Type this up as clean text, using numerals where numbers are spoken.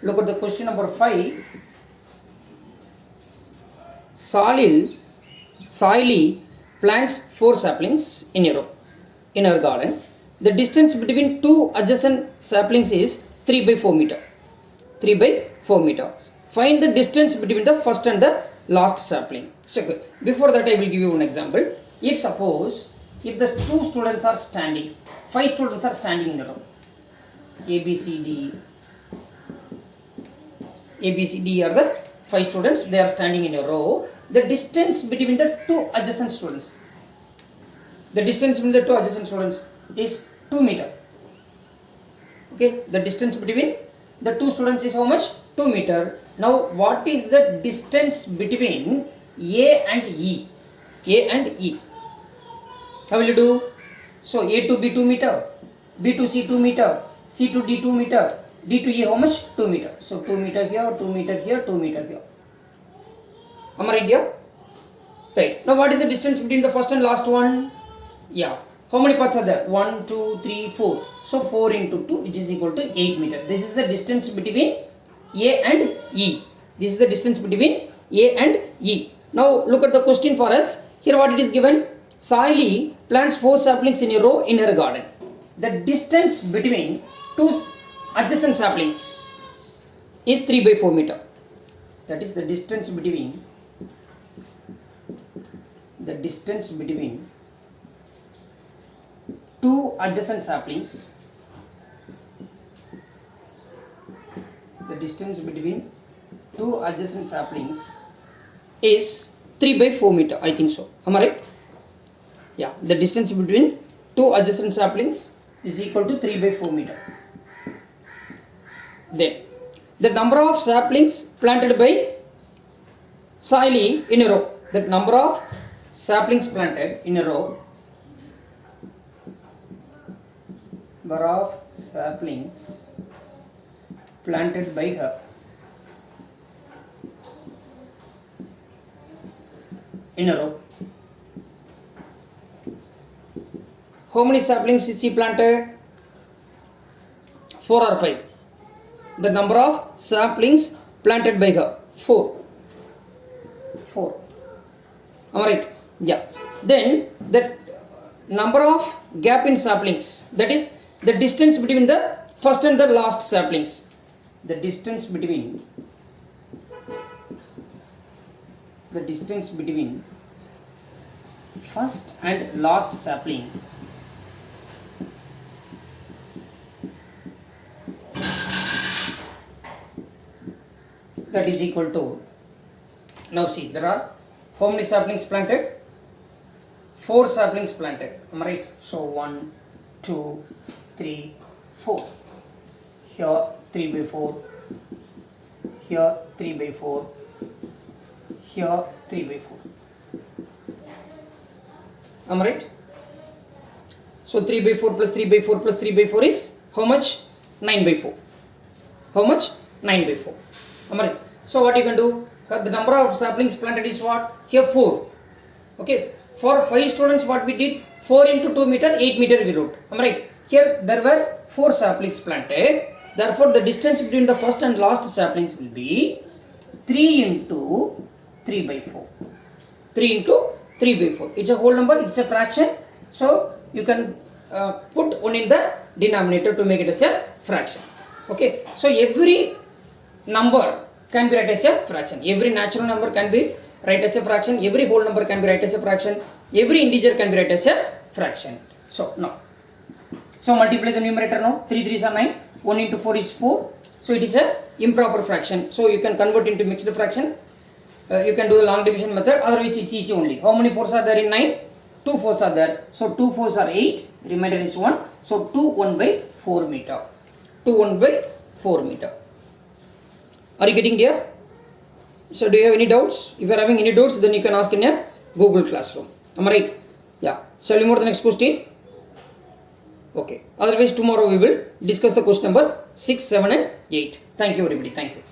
look at the question number 5. Soily plants 4 saplings in a row in her garden. The distance between two adjacent saplings is 3 by 4 meter. 3 by 4 meter. Find the distance between the first and the last sapling. So before that I will give you one example. If suppose if the two students are standing, 5 students are standing in a row. A, B, C, D are the 5 students. They are standing in a row. The distance between the two adjacent students. The distance between the two adjacent students is 2 meter. Okay. The distance between the two students is how much? 2 meter. Now what is the distance between A and E? A and E. How will you do? So A to B 2 meter, B to C 2 meter, C to D 2 meter, D to E how much? 2 meter. So 2 meter here, 2 meter here, 2 meter here. Am I right here? Right. Now what is the distance between the first and last one? Yeah. How many parts are there? 1, 2, 3, 4. So 4 into 2 which is equal to 8 meter. This is the distance between A and E. This is the distance between A and E. Now look at the question for us. Here what it is given. Soily plants 4 saplings in a row in her garden. The distance between two adjacent saplings is 3 by 4 meter. That is the distance between two adjacent saplings. The distance between two adjacent saplings is 3 by 4 meter. I think so. Am I right? Yeah. The distance between two adjacent saplings is equal to 3 by 4 meter. Then the number of saplings planted by Soily in a row. The number of saplings planted in a row. Number of saplings planted by her. In a row. How many saplings is she planted? 4 or 5? The number of saplings planted by her. 4. 4. Am I right? Yeah. Then the number of gap in saplings. That is the distance between the first and the last saplings. The distance between first and last sapling that is equal to, now see, there are how many saplings planted? 4 saplings planted. Am I right? So 1, 2, 3, 4. Here 3 by 4. Here 3 by 4. Here 3 by 4. Am I right? So 3 by 4 plus 3 by 4 plus 3 by 4 is how much? 9 by 4. How much? 9 by 4. Am I right? So what you can do? The number of saplings planted is what? Here 4. Okay. For 5 students what we did? 4 into 2 meter, 8 meter we wrote. Am I right? Here there were 4 saplings planted. Therefore the distance between the first and last saplings will be 3 into 3 by 4. 3 into 3 by 4. It's a whole number, it's a fraction. So you can put 1 in the denominator to make it as a fraction. Okay. So every number can be written as a fraction. Every natural number can be written as a fraction. Every whole number can be written as a fraction. Every integer can be written as a fraction. So now, so multiply the numerator now. 3 3s are 9. 1 into 4 is 4. So it is a improper fraction. So you can convert into mixed fraction. You can do the long division method. Otherwise it's easy only. How many 4s are there in 9? 2 4s are there. So 2 4s are 8. Remainder is 1. So 2 1 by 4 meter. 2 1 by 4 meter. Are you getting there? So do you have any doubts? If you are having any doubts, then you can ask in a Google Classroom. Am I right? Yeah. Shall we move to the next question? Okay. Otherwise tomorrow we will discuss the question number 6, 7 and 8. Thank you everybody. Thank you.